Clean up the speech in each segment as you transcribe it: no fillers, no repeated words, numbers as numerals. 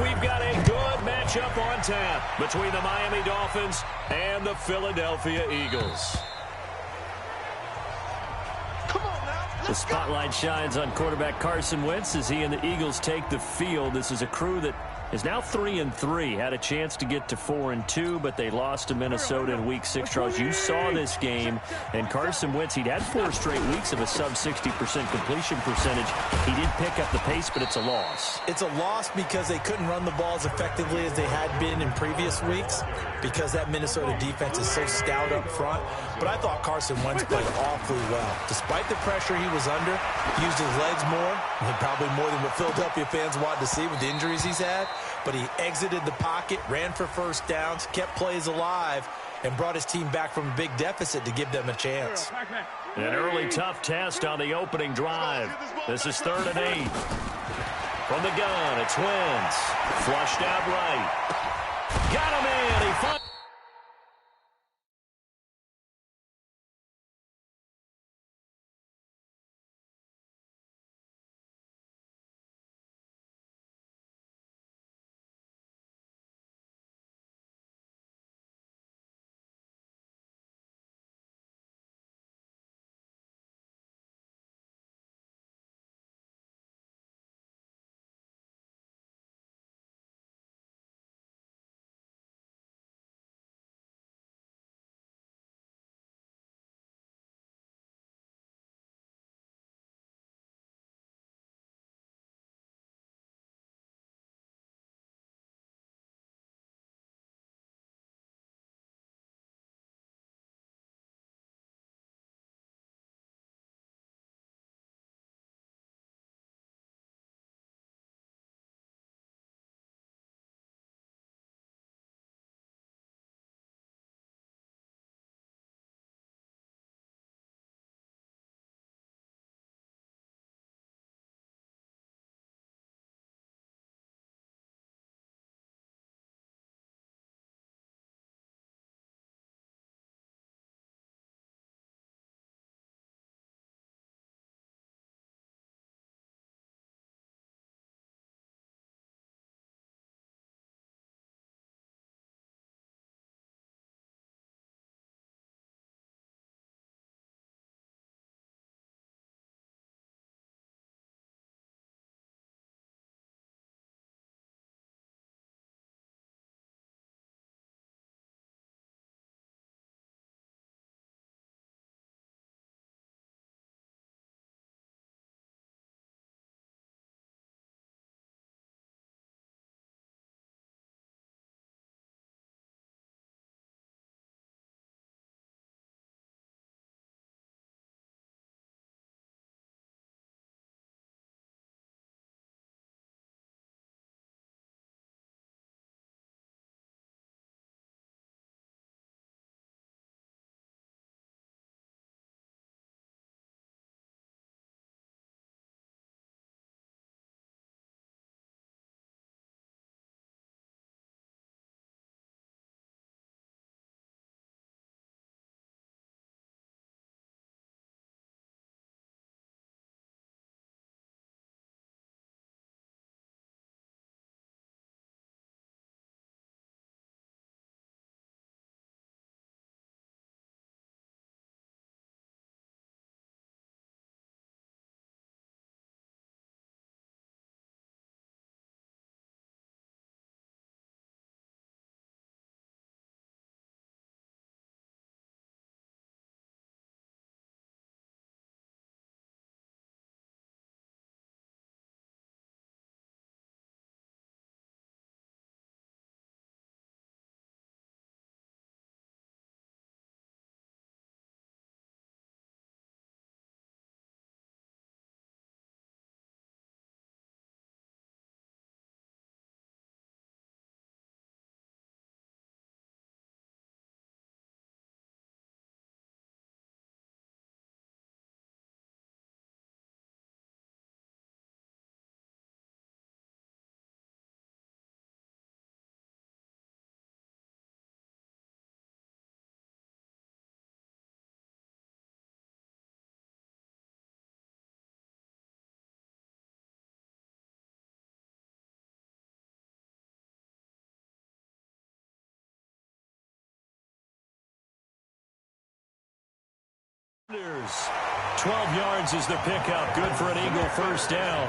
We've got a good matchup on tap between the Miami Dolphins and the Philadelphia Eagles. The spotlight shines on quarterback Carson Wentz as he and the Eagles take the field. This is a crew that is now 3-3. Had a chance to get to 4-2, but they lost to Minnesota in Week 6. Charles, you saw this game, and Carson Wentz, he'd had 4 straight weeks of a sub-60% completion percentage. He did pick up the pace, but it's a loss. It's a loss because they couldn't run the ball as effectively as they had been in previous weeks because that Minnesota defense is so stout up front. But I thought Carson Wentz played awfully well. Despite the pressure he was under, he used his legs more, and probably more than what Philadelphia fans wanted to see with the injuries he's had. But he exited the pocket, ran for first downs, kept plays alive, and brought his team back from a big deficit to give them a chance. An early tough test on the opening drive. This is 3rd and 8. From the gun, it's Wentz. Flushed out right. Got him in. He finds 12 yards is the pickup. Good for an Eagle first down.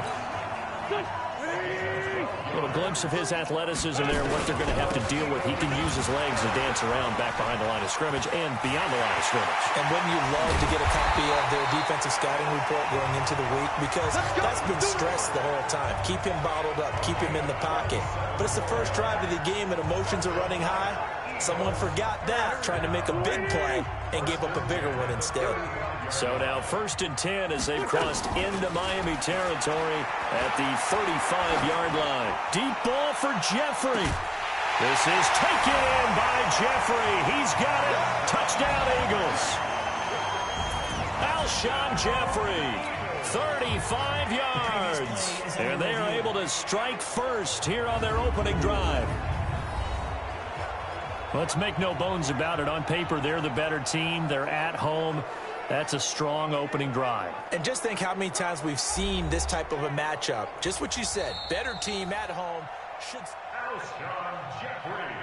A little glimpse of his athleticism there and what they're going to have to deal with. He can use his legs to dance around back behind the line of scrimmage and beyond the line of scrimmage. And wouldn't you love to get a copy of their defensive scouting report going into the week? Because that's been stressed the whole time. Keep him bottled up. Keep him in the pocket. But it's the first drive of the game and emotions are running high. Someone forgot that, trying to make a big play and gave up a bigger one instead. So now 1st and 10 as they've crossed into Miami territory at the 35-yard line. Deep ball for Jeffrey. This is taken in by Jeffrey. He's got it. Touchdown, Eagles. Alshon Jeffrey, 35 yards. And they are able to strike first here on their opening drive. Let's make no bones about it. On paper, they're the better team. They're at home. That's a strong opening drive. And just think how many times we've seen this type of a matchup. Just what you said. Better team at home. Should... Alshon Jeffrey.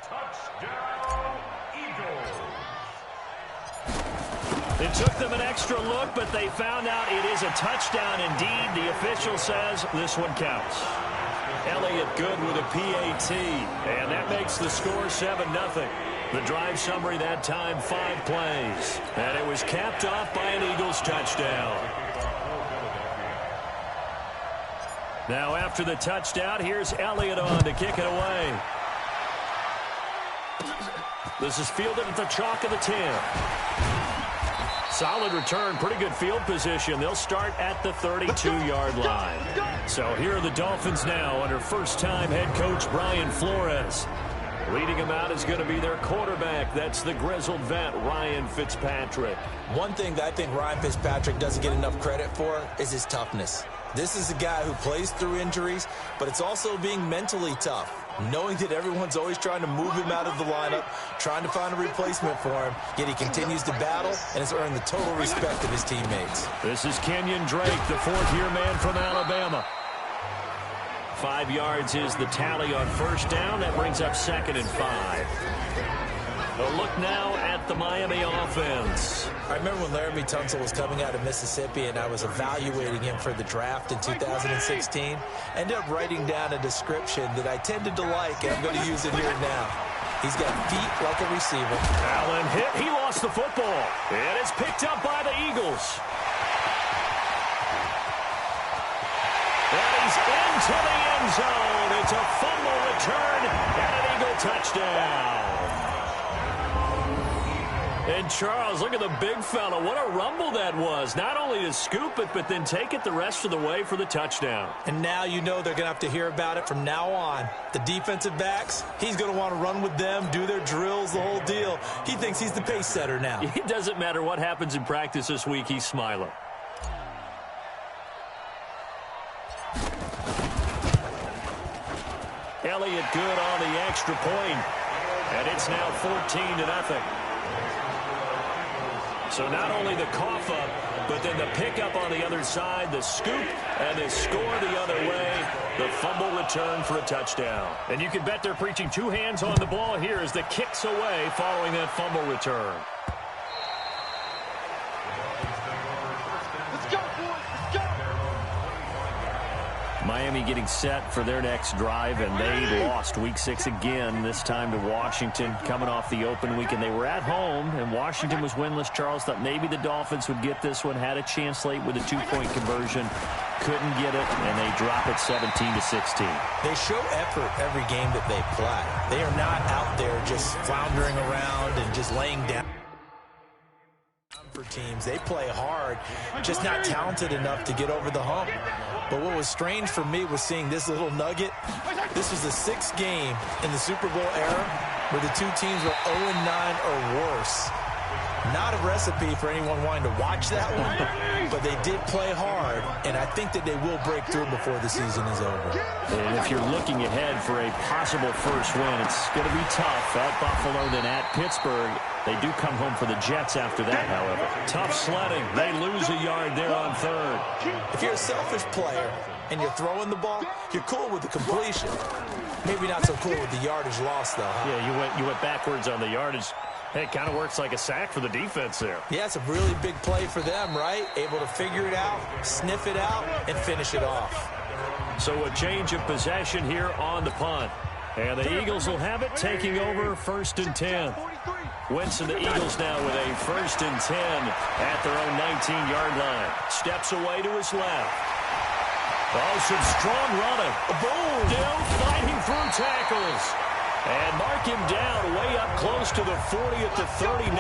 Touchdown, Eagles. It took them an extra look, but they found out it is a touchdown indeed. The official says this one counts. Elliott good with a PAT, and that makes the score 7-0. The drive summary that time, 5 plays. And it was capped off by an Eagles touchdown. Now after the touchdown, here's Elliott on to kick it away. This is fielded at the chalk of the 10. Solid return, pretty good field position. They'll start at the 32-yard line. So here are the Dolphins now under first-time head coach Brian Flores. Leading him out is going to be their quarterback. That's the grizzled vet, Ryan Fitzpatrick. One thing that I think Ryan Fitzpatrick doesn't get enough credit for is his toughness. This is a guy who plays through injuries, but it's also being mentally tough. Knowing that everyone's always trying to move him out of the lineup, trying to find a replacement for him, yet he continues to battle and has earned the total respect of his teammates. This is Kenyon Drake, the fourth-year man from Alabama. 5 yards is the tally on first down. That brings up 2nd and 5. A look now at the Miami offense. I remember when Laramie Tunsil was coming out of Mississippi and I was evaluating him for the draft in 2016. Ended up writing down a description that I tended to like, and I'm going to use it here now. He's got feet like a receiver. Allen hit. He lost the football. And it's picked up by the Eagles. And he's into the end zone. It's a fumble return and an Eagle touchdown. And Charles, look at the big fella. What a rumble that was. Not only to scoop it, but then take it the rest of the way for the touchdown. And now you know they're going to have to hear about it from now on. The defensive backs, he's going to want to run with them, do their drills, the whole deal. He thinks he's the pace setter now. It doesn't matter what happens in practice this week. He's smiling. Elliott good on the extra point. And it's now 14-0. So not only the cough up, but then the pickup on the other side, the scoop, and the score the other way, the fumble return for a touchdown. And you can bet they're preaching 2 hands on the ball here as the kicks away following that fumble return. Miami getting set for their next drive, and they lost Week 6 again, this time to Washington, coming off the open weekend. They were at home, and Washington was winless. Charles thought maybe the Dolphins would get this one, had a chance late with a 2-point conversion, couldn't get it, and they drop it 17-16. They show effort every game that they play. They are not out there just floundering around and just laying down. For teams, they play hard, just not talented enough to get over the hump. But what was strange for me was seeing this little nugget. This was the 6th game in the Super Bowl era where the 2 teams were 0-9 or worse. Not a recipe for anyone wanting to watch that one, but they did play hard, and I think that they will break through before the season is over. And if you're looking ahead for a possible first win, it's going to be tough at Buffalo, then at Pittsburgh. They do come home for the Jets after that, however. Tough sledding. They lose a yard there on 3rd. If you're a selfish player and you're throwing the ball, you're cool with the completion. Maybe not so cool with the yardage loss, though. Huh? Yeah, you went backwards on the yardage. It kind of works like a sack for the defense there. Yeah, it's a really big play for them, right? Able to figure it out, sniff it out, and finish it off. So a change of possession here on the punt. And the Eagles will have it, taking over 1st and 10. Wentz and the Eagles now with a 1st and 10 at their own 19-yard line. Steps away to his left. Oh, some strong running. Boom! Still fighting through tackles. And mark him down way up close to the 40 at the 39.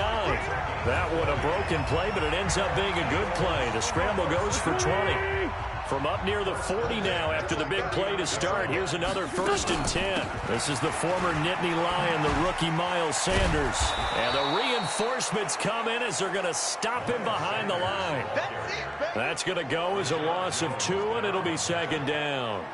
That one a broken play, but it ends up being a good play. The scramble goes for 20. From up near the 40 now after the big play to start. Here's another 1st and 10. This is the former Nittany Lion, the rookie Miles Sanders. And the reinforcements come in as they're going to him behind the line. That's going to go as a loss of 2, and it'll be 2nd down.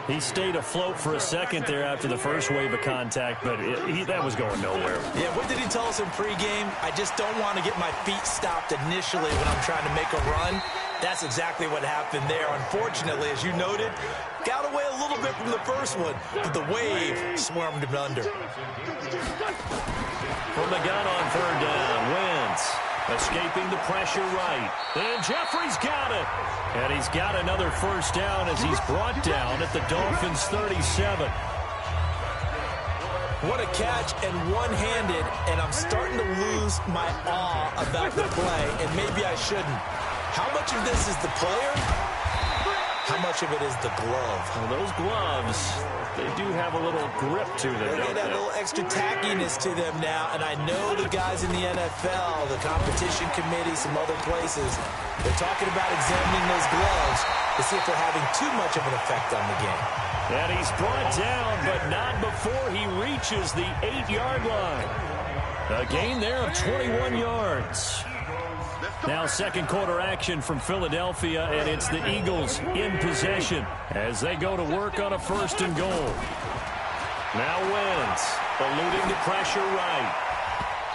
He stayed afloat for a second there after the first wave of contact, but that was going nowhere. Yeah, what did he tell us in pregame? I just don't want to get my feet stopped initially when I'm trying to make a run. That's exactly what happened there. Unfortunately, as you noted, got away a little bit from the first one, but the wave swarmed him under. From the gun on 3rd down, Wentz escaping the pressure right. And Jeffrey's got it. And he's got another 1st down as he's brought down at the Dolphins' 37. What a catch, and one-handed, and I'm starting to lose my awe about the play, and maybe I shouldn't. How much of this is the player? How much of it is the glove? Well, those gloves, they do have a little grip to them. They got a little extra tackiness to them now, and I know the guys in the NFL, the competition committee, some other places, they're talking about examining those gloves to see if they're having too much of an effect on the game. And he's brought down, but not before he reaches the 8-yard line. A gain there of 21 yards. Now 2nd quarter action from Philadelphia, and it's the Eagles in possession as they go to work on a 1st and goal. Now Wentz eluding the pressure right.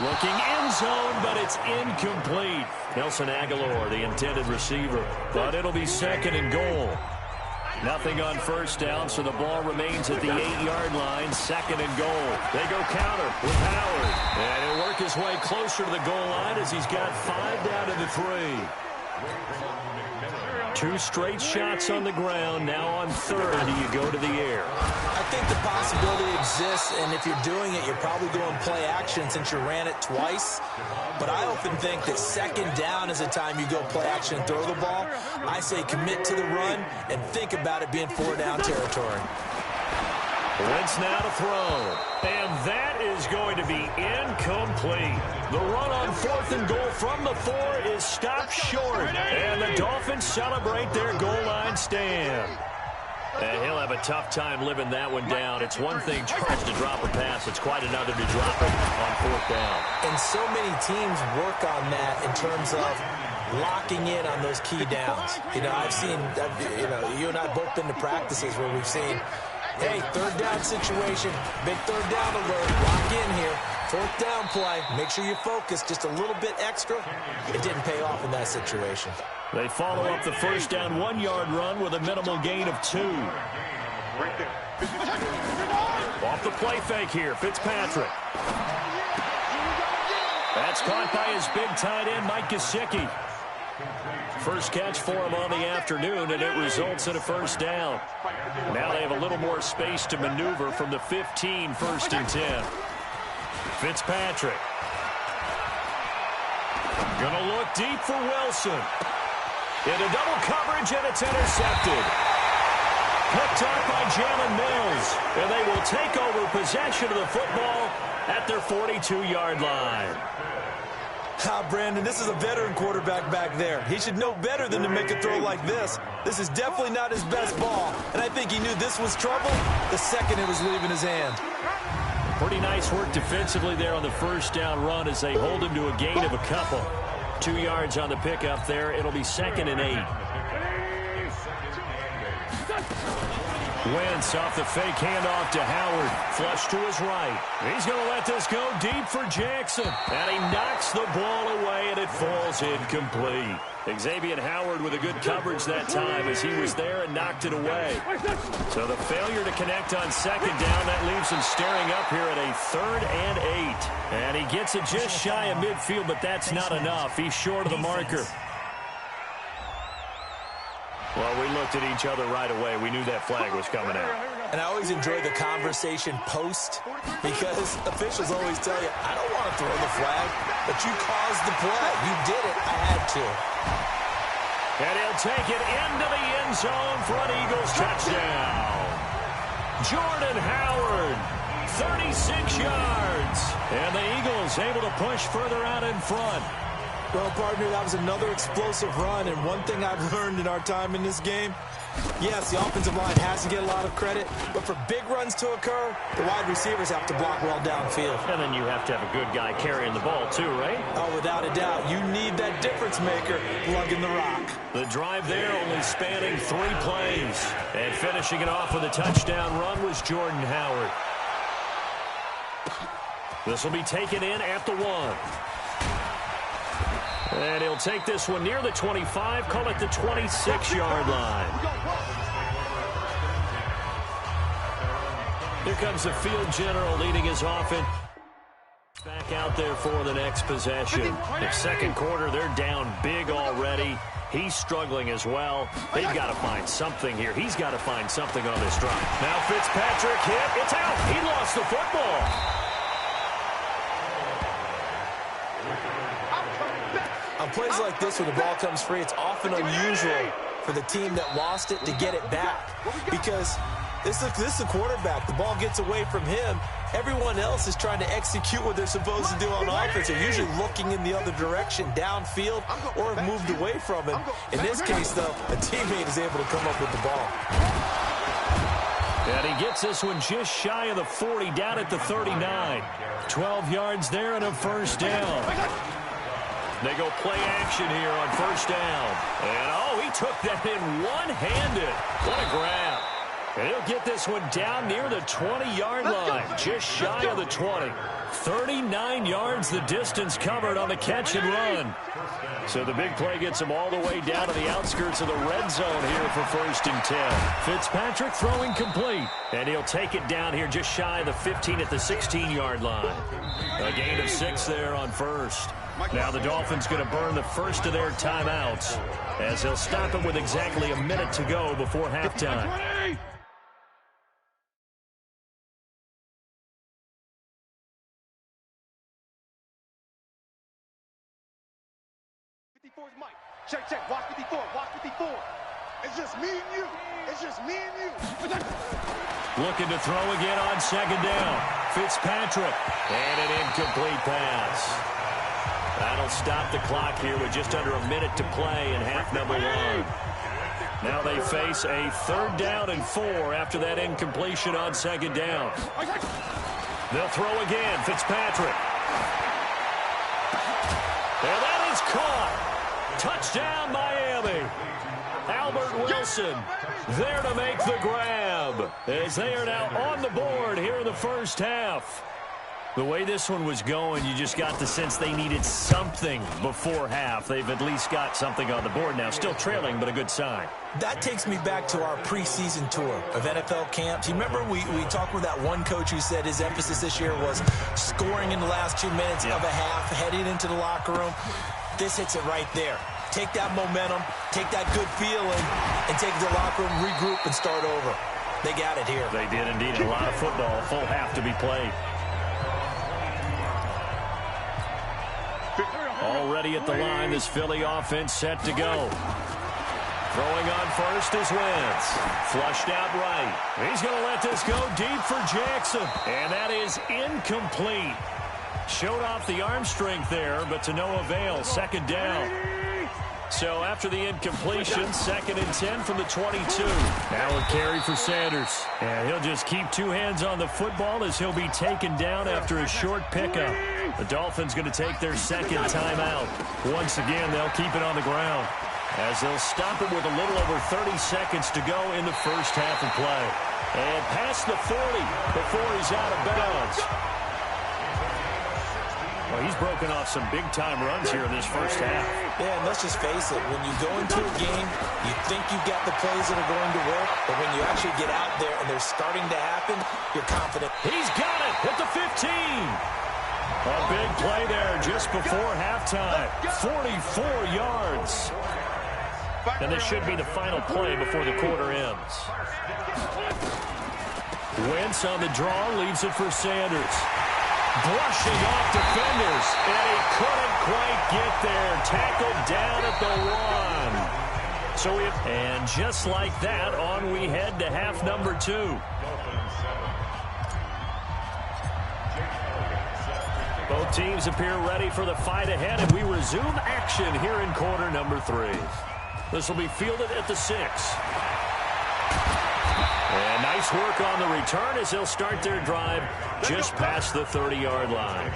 Looking end zone, but it's incomplete. Nelson Aguilar, the intended receiver, but it'll be 2nd and goal. Nothing on 1st down, so the ball remains at the 8-yard line, 2nd and goal. They go counter with Howard. And he'll work his way closer to the goal line as he's got 5 down to the 3. 2 straight shots on the ground. Now on 3rd, you go to the air. I think the possibility exists, and if you're doing it, you're probably going play action since you ran it twice. But I often think that 2nd down is the time you go play action and throw the ball. I say commit to the run and think about it being 4-down territory. Wentz now to throw. And that is going to be incomplete. The run on 4th and goal from the 4 is stopped short. And the Dolphins celebrate their goal line stand. And he'll have a tough time living that one down. It's one thing tries to drop a pass. It's quite another to drop it on 4th down. And so many teams work on that in terms of locking in on those key downs. You know, I've seen, you and I have both been to practices where we've seen, hey, 3rd down situation, big 3rd down alert, lock in here. 4th down play, make sure you focus just a little bit extra. It didn't pay off in that situation. They follow up the 1st down 1-yard run with a minimal gain of 2. Off the play fake here, Fitzpatrick. That's caught by his big tight end, Mike Gesicki. First catch for him on the afternoon, and it results in a 1st down. Now they have a little more space to maneuver from the 15, 1st and 10. Fitzpatrick. Gonna look deep for Wilson. Into double coverage, and it's intercepted. Picked up by Jalen Mills, and they will take over possession of the football at their 42-yard line. Brandon, this is a veteran quarterback back there. He should know better than to make a throw like this. This is definitely not his best ball, and I think he knew this was trouble the second it was leaving his hand. Pretty nice work defensively there on the 1st down run as they hold him to a gain of a couple. 2 yards on the pickup there. It'll be 2nd and 8. Wentz off the fake handoff to Howard. Flush to his right. He's going to let this go deep for Jackson. And he knocks the ball away, and it falls incomplete. Xavier Howard with a good coverage that time as he was there and knocked it away. So the failure to connect on second down, that leaves him staring up here at a 3rd and 8. And he gets it just shy of midfield, but that's not enough. He's short of the marker. Well, we looked at each other right away. We knew that flag was coming out. And I always enjoy the conversation post because officials always tell you, I don't want to throw the flag, but you caused the play. You did it. I had to. And he'll take it into the end zone for an Eagles touchdown. Jordan Howard, 36 yards. And the Eagles able to push further out in front. Well, partner, that was another explosive run, and one thing I've learned in our time in this game, yes, the offensive line has to get a lot of credit, but for big runs to occur, the wide receivers have to block well downfield. And then you have to have a good guy carrying the ball too, right? Oh, without a doubt. You need that difference maker plugging the rock. The drive there only spanning 3 plays. And finishing it off with a touchdown run was Jordan Howard. This will be taken in at the 1. And he'll take this one near the 25, call it the 26-yard line. Here comes the field general leading his offense. Back out there for the next possession. The second quarter, they're down big already. He's struggling as well. They've got to find something here. He's got to find something on this drive. Now Fitzpatrick hit. It's out. He lost the football. On plays like this where the ball comes free, it's often unusual for the team that lost it to get it back because this is the quarterback. The ball gets away from him. Everyone else is trying to execute what they're supposed to do on offense. They're usually looking in the other direction, downfield, or have moved away from it. In this case, though, a teammate is able to come up with the ball. And he gets this one just shy of the 40, down at the 39. 12 yards there and a first down. They go play action here on first down. And, oh, he took that in one-handed. What a grab. And he'll get this one down near the 20-yard line, just shy of the 20. 39 yards the distance covered on the catch and run. So the big play gets him all the way down to the outskirts of the red zone here for 1st and 10. Fitzpatrick throwing complete. And he'll take it down here just shy of the 15 at the 16-yard line. A gain of 6 there on first. Now the Dolphins going to burn the first of their timeouts as they'll stop it with exactly a minute to go before halftime. Mike. Check. Watch 54. It's just me and you. Looking to throw again on second down. Fitzpatrick. And an incomplete pass. That'll stop the clock here with just under a minute to play in half number 1. Now they face a 3rd down and 4 after that incompletion on second down. They'll throw again. Fitzpatrick. And that is caught. Touchdown, Miami. Albert Wilson there to make the grab as they are now on the board here in the first half. The way this one was going, you just got the sense they needed something before half. They've at least got something on the board now. Still trailing, but a good sign. That takes me back to our preseason tour of NFL camps. You remember we talked with that one coach who said his emphasis this year was scoring in the last 2 minutes of a half, heading into the locker room. This hits it right there. Take that momentum, take that good feeling, and take it to the locker room, regroup, and start over. They got it here. They did indeed. A lot of football, a full half to be played. Already at the line, this Philly offense set to go. Throwing on first is Wentz. Flushed out right. He's going to let this go deep for Jackson. And that is incomplete. Showed off the arm strength there, but to no avail. Second down. So after the incompletion, 2nd and 10 from the 22. Now a carry for Sanders. And he'll just keep 2 hands on the football as he'll be taken down after a short pickup. The Dolphins going to take their 2nd timeout. Once again, they'll keep it on the ground. as they'll stop it with a little over 30 seconds to go in the first half of play. And past the 40 before he's out of bounds. Well, he's broken off some big-time runs here in this first half. Yeah, and let's just face it. When you go into a game, you think you've got the plays that are going to work, but when you actually get out there and they're starting to happen, you're confident. He's got it at the 15. A big play there just before halftime. 44 yards. And this should be the final play before the quarter ends. Wentz on the draw, leaves it for Sanders. Brushing off defenders, and he couldn't quite get there. Tackled down at the 1. And just like that, on we head to half number 2. Both teams appear ready for the fight ahead, and we resume action here in quarter number 3. This will be fielded at the 6. And nice work on the return as they'll start their drive just past the 30-yard line.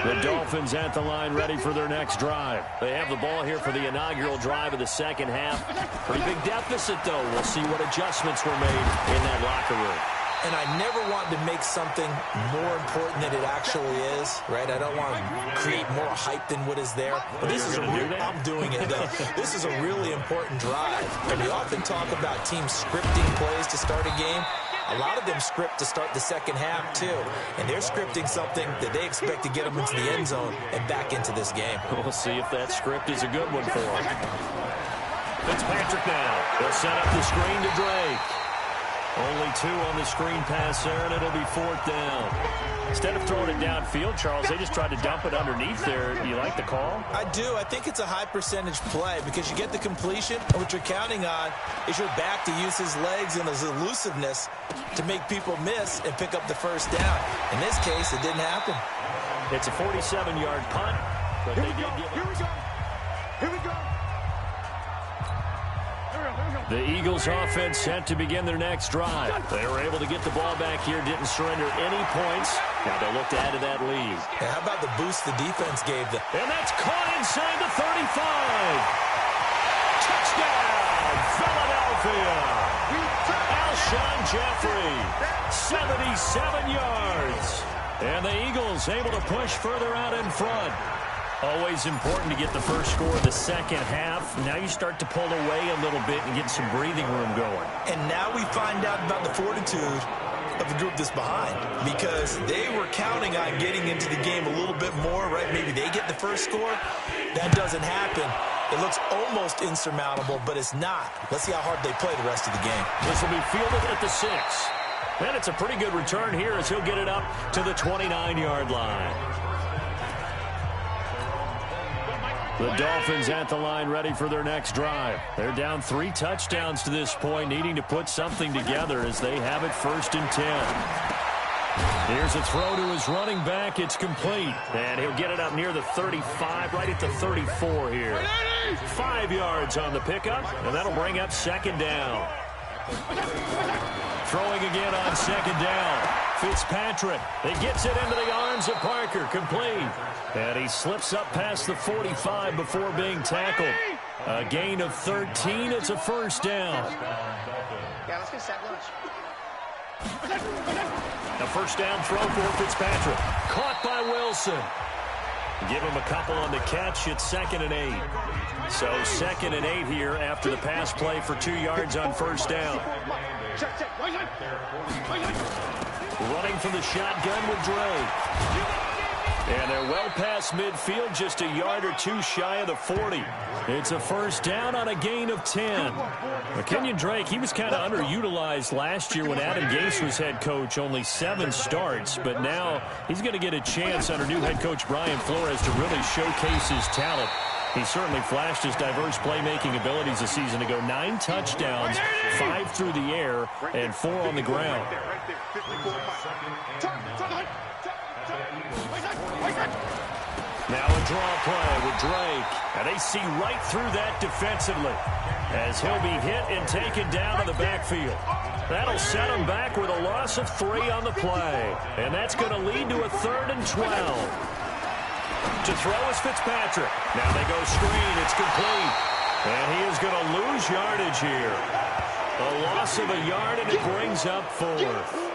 The Dolphins at the line ready for their next drive. They have the ball here for the inaugural drive of the second half. Pretty big deficit, though. We'll see what adjustments were made in that locker room. And I never want to make something more important than it actually is, right? I don't want to create more hype than what is there. But this is I'm doing it, though. This is a really important drive. And we often talk about teams scripting plays to start a game. A lot of them script to start the second half, too. And they're scripting something that they expect to get them into the end zone and back into this game. We'll see if that script is a good one for them. Fitzpatrick now. They'll set up the screen to Drake. Only 2 on the screen pass there, and it'll be 4th down. Instead of throwing it downfield, Charles, they just tried to dump it underneath there. You like the call? I do. I think it's a high percentage play because you get the completion, and what you're counting on is your back to use his legs and his elusiveness to make people miss and pick up the first down. In this case, it didn't happen. It's a 47-yard punt, but they did give it. Here we go. Here we go. The Eagles offense set to begin their next drive. They were able to get the ball back here, didn't surrender any points. Now they'll look to add to that lead. And how about the boost the defense gave them? And that's caught inside the 35. Touchdown, Philadelphia. Alshon Jeffrey, 77 yards. And the Eagles able to push further out in front. Always important to get the first score of the second half. Now you start to pull away a little bit and get some breathing room going. And now we find out about the fortitude of the group that's behind, because they were counting on getting into the game a little bit more, right? Maybe they get the first score. That doesn't happen. It looks almost insurmountable, but it's not. Let's see how hard they play the rest of the game. This will be fielded at the 6. And it's a pretty good return here as he'll get it up to the 29-yard line. The Dolphins at the line ready for their next drive. They're down 3 touchdowns to this point, needing to put something together as they have it 1st and 10. Here's a throw to his running back. It's complete. And he'll get it up near the 35, right at the 34 here. 5 yards on the pickup, and that'll bring up 2nd down. Throwing again on 2nd down. Fitzpatrick. He gets it into the arms of Parker. Complete. And he slips up past the 45 before being tackled. A gain of 13. It's a 1st down. Yeah, let's get set lunch. A 1st down throw for Fitzpatrick. Caught by Wilson. Give him a couple on the catch. It's 2nd and 8. So 2nd and 8 here after the pass play for 2 yards on 1st down. Running from the shotgun with Drake. And they're well past midfield, just a yard or 2 shy of the 40. It's a 1st down on a gain of 10. Kenyon Drake, he was kind of underutilized last year when Adam Gase was head coach, only 7 starts. But now he's going to get a chance under new head coach Brian Flores to really showcase his talent. He certainly flashed his diverse playmaking abilities a season ago. 9 touchdowns, 5 through the air, and 4 on the ground. Now a draw play with Drake. And they see right through that defensively as he'll be hit and taken down in the backfield. That'll set him back with a loss of 3 on the play. And that's going to lead to a 3rd and 12. To throw is Fitzpatrick. Now they go screen. It's complete. And he is going to lose yardage here. A loss of a yard, and it brings up 4th.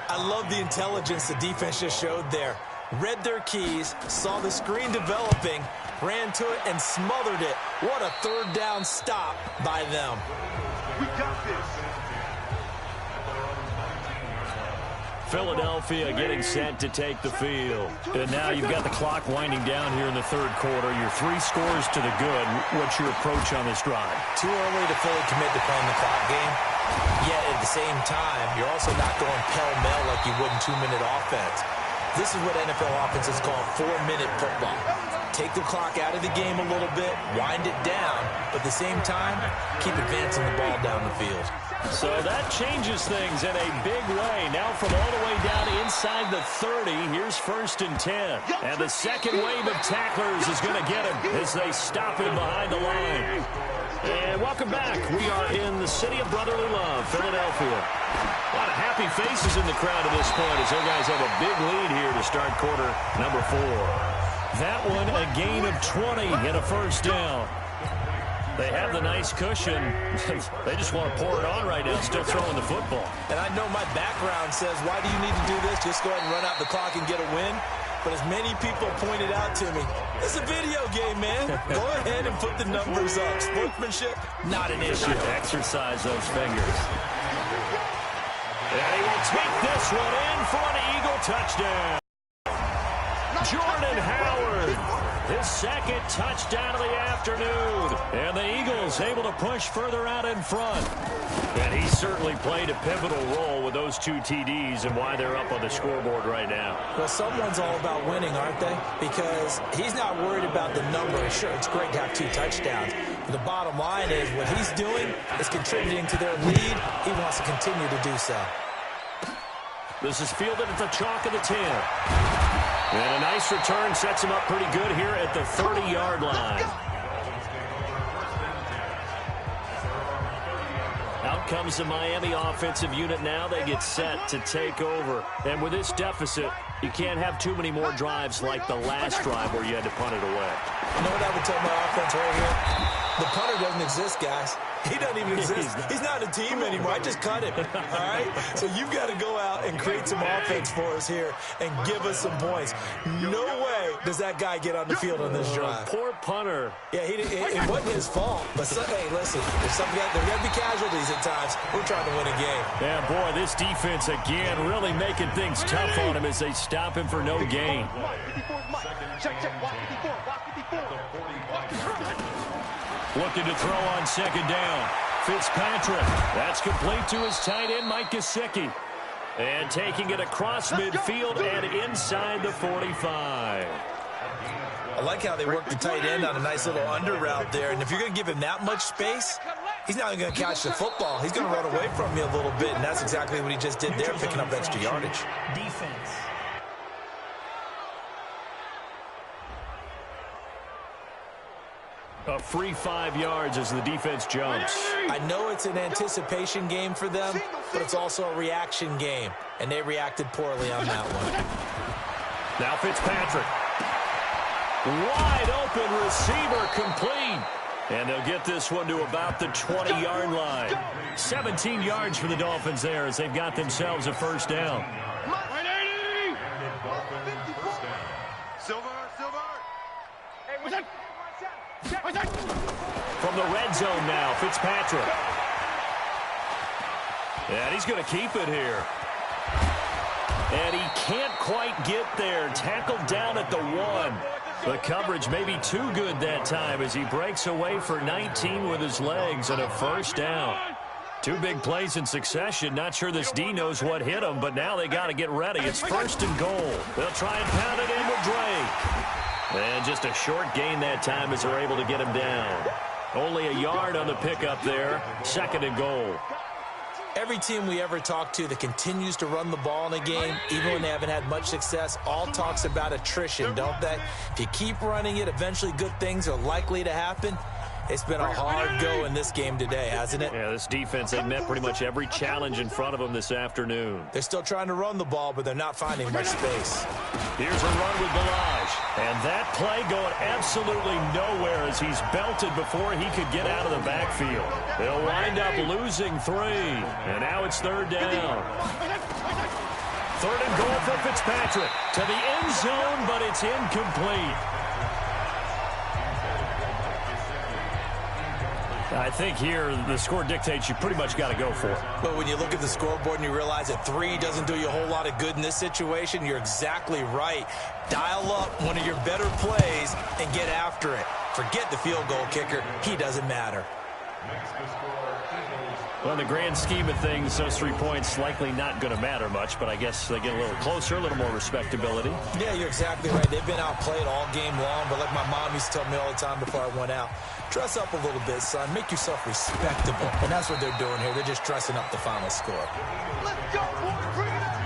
I love the intelligence the defense just showed there. Read their keys, saw the screen developing, ran to it, and smothered it. What a third down stop by them. We got this. Philadelphia getting set to take the field. And now you've got the clock winding down here in the 3rd quarter. You're 3 scores to the good. What's your approach on this drive? Too early to fully commit to playing the clock game. Yet at the same time, you're also not going pell-mell like you would in 2-minute offense. This is what NFL offenses call 4-minute football. Take the clock out of the game a little bit, wind it down, but at the same time, keep advancing the ball down the field. So that changes things in a big way. Now from all the way down inside the 30, here's 1st and 10. And the second wave of tacklers is going to get him as they stop him behind the line. And welcome back. We are in the city of brotherly love, Philadelphia. A lot of happy faces in the crowd at this point as their guys have a big lead here to start quarter number 4. That one a gain of 20 and a 1st down. They have the nice cushion. They just want to pour it on right now, still throwing the football. And I know my background says, why do you need to do this? Just go ahead and run out the clock and get a win. But as many people pointed out to me, it's a video game, man. Go ahead and put the numbers up. Sportsmanship, not an issue. Exercise those fingers. And he will take this one in for an Eagle touchdown. Jordan Howard, his 2nd touchdown of the afternoon. And the Eagles able to push further out in front. And he certainly played a pivotal role with those 2 TDs and why they're up on the scoreboard right now. Well, someone's all about winning, aren't they? Because he's not worried about the number. Sure, it's great to have 2 touchdowns. But the bottom line is what he's doing is contributing to their lead. He wants to continue to do so. This is fielded at the chalk of the 10. And a nice return sets him up pretty good here at the 30-yard line. Out comes the Miami offensive unit now. They get set to take over. And with this deficit, you can't have too many more drives like the last drive where you had to punt it away. You know what I would tell my offense right here? The punter doesn't exist, guys. He doesn't even exist. He's not a team anymore. I just cut him. All right? So you've got to go out and create some offense for us here and give us some points. No way does that guy get on the field on this drive. Poor punter. Yeah, it wasn't his fault. But, hey, listen, there's going to be casualties at times. We're trying to win a game. Yeah, boy, this defense, again, really making things tough on him as they stop him for no gain. Check, watch 54, watch 54. Looking to throw on 2nd down. Fitzpatrick. That's complete to his tight end, Mike Gesicki. And taking it across midfield and inside the 45. I like how they work the tight end on a nice little under route there. And if you're going to give him that much space, he's not going to catch the football. He's going to run away from you a little bit, and that's exactly what he just did there, picking up extra yardage. Defense. A free 5 yards as the defense jumps. I know it's an anticipation game for them, but it's also a reaction game, and they reacted poorly on that one. Now Fitzpatrick. Wide open receiver complete. And they'll get this one to about the 20-yard line. 17 yards for the Dolphins there as they've got themselves a 1st down. 180! Silver! Hey, what's that? From the red zone now, Fitzpatrick. And he's going to keep it here. And he can't quite get there. Tackled down at the 1. The coverage may be too good that time as he breaks away for 19 with his legs and a 1st down. 2 big plays in succession. Not sure this D knows what hit him, but now they got to get ready. It's 1st and goal. They'll try and pound it in with Drake. And just a short gain that time as they're able to get him down. Only a yard on the pickup there. 2nd and goal. Every team we ever talk to that continues to run the ball in a game, even when they haven't had much success, all talks about attrition, don't they? If you keep running it, eventually good things are likely to happen. It's been a hard go in this game today, hasn't it? Yeah, this defense, they met pretty much every challenge in front of them this afternoon. They're still trying to run the ball, but they're not finding much space. Here's a run with Balaj. And that play going absolutely nowhere as he's belted before he could get out of the backfield. They'll wind up losing 3. And now it's 3rd down. 3rd and goal for Fitzpatrick. To the end zone, but it's incomplete. I think here the score dictates you pretty much got to go for it. But when you look at the scoreboard and you realize that 3 doesn't do you a whole lot of good in this situation, you're exactly right. Dial up one of your better plays and get after it. Forget the field goal kicker. He doesn't matter. Well, in the grand scheme of things, those 3 points likely not going to matter much, but I guess they get a little closer, a little more respectability. Yeah, you're exactly right. They've been outplayed all game long, but like my mom used to tell me all the time before I went out, dress up a little bit, son. Make yourself respectable. And that's what they're doing here. They're just dressing up the final score. Let's go, boys. Bring it up.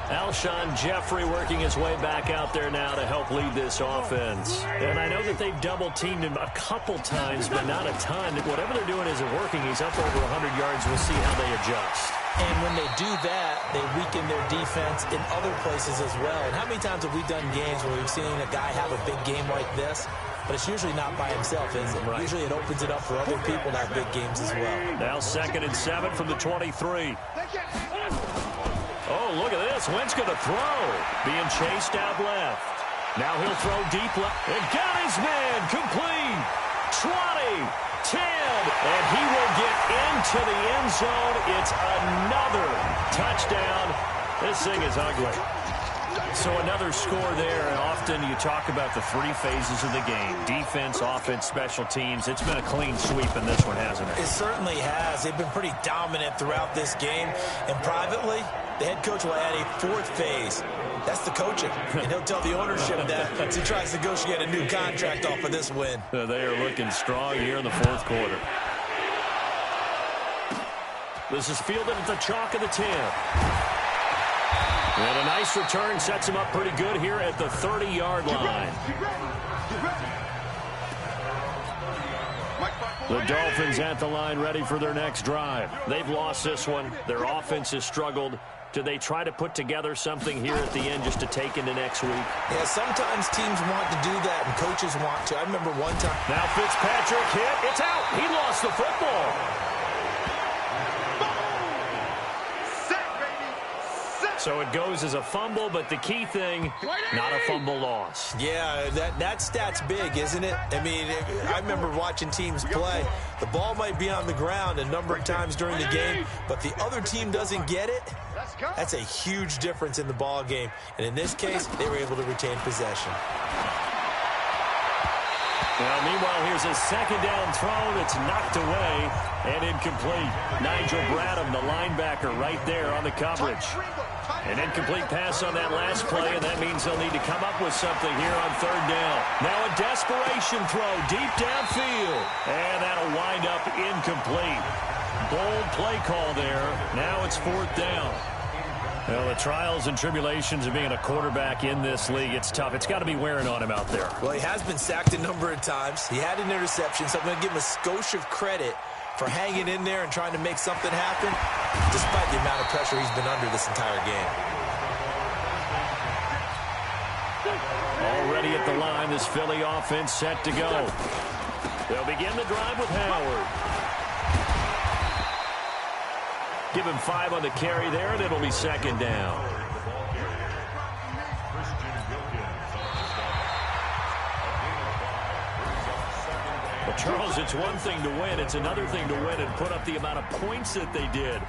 Alshon Jeffrey working his way back out there now to help lead this offense. And I know that they've double-teamed him a couple times, but not a ton. Whatever they're doing isn't working. He's up over 100 yards. We'll see how they adjust. And when they do that, they weaken their defense in other places as well. And how many times have we done games where we've seen a guy have a big game like this? But it's usually not by himself, is it? Right. Usually it opens it up for other people to have big games as well. Now 2nd and 7 from the 23. Oh, look at this. Wentz going to throw. Being chased out left. Now he'll throw deep left. And got his man. Complete. 20. 10. And he will get into the end zone. It's another touchdown. This thing is ugly. So another score there, and often you talk about the 3 phases of the game. Defense, offense, special teams. It's been a clean sweep in this one, hasn't it? It certainly has. They've been pretty dominant throughout this game. And privately, the head coach will add a 4th phase. That's the coaching. And he'll tell the ownership that as he tries to negotiate a new contract off of this win. They are looking strong here in the 4th quarter. This is fielded at the chalk of the 10. And a nice return sets him up pretty good here at the 30-yard line. The Dolphins at the line ready for their next drive. They've lost this one. Their offense has struggled. Do they try to put together something here at the end just to take into next week? Yeah, sometimes teams want to do that and coaches want to. I remember one time. Now Fitzpatrick hit. It's out. He lost the football. So it goes as a fumble, but the key thing, not a fumble loss. Yeah, that stat's big, isn't it? I mean, I remember watching teams play. The ball might be on the ground a number of times during the game, but the other team doesn't get it. That's a huge difference in the ball game. And in this case, they were able to retain possession. Well, meanwhile, here's a 2nd down throw that's knocked away and incomplete. Nigel Bradham, the linebacker, right there on the coverage. An incomplete pass on that last play, and that means they'll need to come up with something here on 3rd down. Now a desperation throw deep downfield, and that'll wind up incomplete. Bold play call there. Now it's 4th down. Well, the trials and tribulations of being a quarterback in this league, it's tough. It's got to be wearing on him out there. Well, he has been sacked a number of times. He had an interception, so I'm going to give him a skosh of credit for hanging in there and trying to make something happen, despite the amount of pressure he's been under this entire game. Already at the line, this Philly offense set to go. They'll begin the drive with Howard. Give him 5 on the carry there, and it'll be 2nd down. Well, Charles, it's one thing to win. It's another thing to win and put up the amount of points that they did.